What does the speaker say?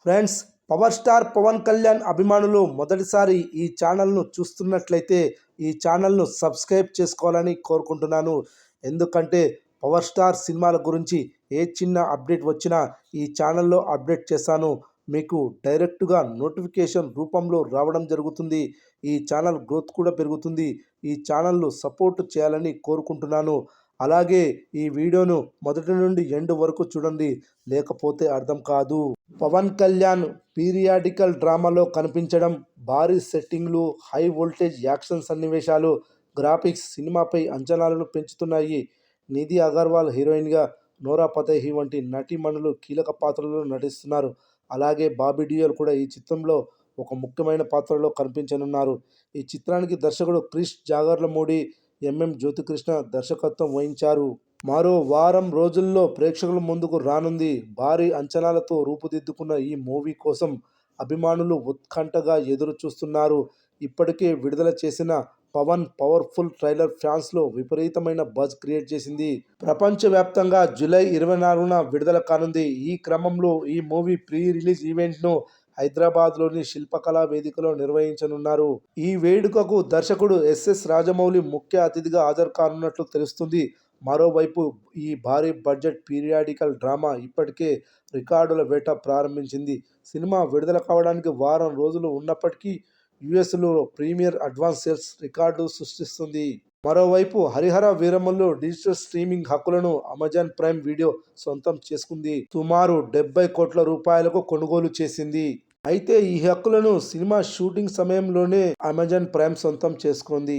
Friends, power star Pawan Kalyan అభిమానులు మొదటిసారి ఈ ఛానల్ను చూస్తున్నట్లయితే ఈ ఛానల్ను సబ్స్క్రైబ్ చేసుకోవాలని కోరుకుంటున్నాను. ఎందుకంటే పవర్ స్టార్ సినిమాల గురించి ఏ చిన్న అప్డేట్ వచ్చినా ఈ ఛానల్లో అప్డేట్ చేశాను. మీకు డైరెక్ట్గా నోటిఫికేషన్ రూపంలో రావడం జరుగుతుంది. ఈ ఛానల్ గ్రోత్ కూడా పెరుగుతుంది. ఈ ఛానల్ను సపోర్ట్ చేయాలని కోరుకుంటున్నాను. అలాగే ఈ వీడియోను మొదటి నుండి ఎండ్ వరకు చూడండి, లేకపోతే అర్థం కాదు. పవన్ కళ్యాణ్ పీరియాడికల్ డ్రామాలో కనిపించడం, భారీ సెట్టింగ్లు, హై వోల్టేజ్ యాక్షన్ సన్నివేశాలు, గ్రాఫిక్స్ సినిమాపై అంచనాలను పెంచుతున్నాయి. నిధి అగర్వాల్ హీరోయిన్గా, నోరా ఫతేహి వంటి నటీమణులు కీలక పాత్రల్లో నటిస్తున్నారు. అలాగే బాబీ డియోల్ కూడా ఈ చిత్రంలో ఒక ముఖ్యమైన పాత్రలో కనిపించనున్నారు. ఈ చిత్రానికి దర్శకుడు క్రిష్ జాగర్లమూడి, జ్యోతికృష్ణ దర్శకత్వం వహించారు. మరో వారం రోజుల్లో ప్రేక్షకుల ముందుకు రానుంది. భారీ అంచనాలతో రూపుదిద్దుకున్న ఈ మూవీ కోసం అభిమానులు ఉత్కంఠగా ఎదురు చూస్తున్నారు. ఇప్పటికే విడుదల చేసిన పవన్ పవర్ఫుల్ ట్రైలర్ ఫ్యాన్స్లో విపరీతమైన బజ్ క్రియేట్ చేసింది. ప్రపంచవ్యాప్తంగా జూలై 24న విడుదల కానుంది. ఈ క్రమంలో ఈ మూవీ ప్రీ రిలీజ్ ఈవెంట్ను హైదరాబాద్లోని శిల్పకళా వేదికలో నిర్వహించనున్నారు. ఈ వేడుకకు దర్శకుడు ఎస్ఎస్ రాజమౌళి ముఖ్య అతిథిగా హాజరు కానున్నట్లు తెలుస్తుంది. మరోవైపు ఈ భారీ బడ్జెట్ పీరియాడికల్ డ్రామా ఇప్పటికే రికార్డుల వేట ప్రారంభించింది. సినిమా విడుదల కావడానికి వారం రోజులు ఉన్నప్పటికీ యుఎస్లో ప్రీమియర్ అడ్వాన్స్ సేల్స్ రికార్డు సృష్టిస్తుంది. మరోవైపు హరిహర వీరమల్లు డిజిటల్ స్ట్రీమింగ్ హక్కులను అమెజాన్ ప్రైమ్ వీడియో సొంతం చేసుకుంది. సుమారు 70 కోట్ల రూపాయలకు కొనుగోలు చేసింది. అయితే ఈ హక్కులను సినిమా షూటింగ్ సమయంలోనే అమెజాన్ ప్రైమ్ సొంతం చేసుకుంది.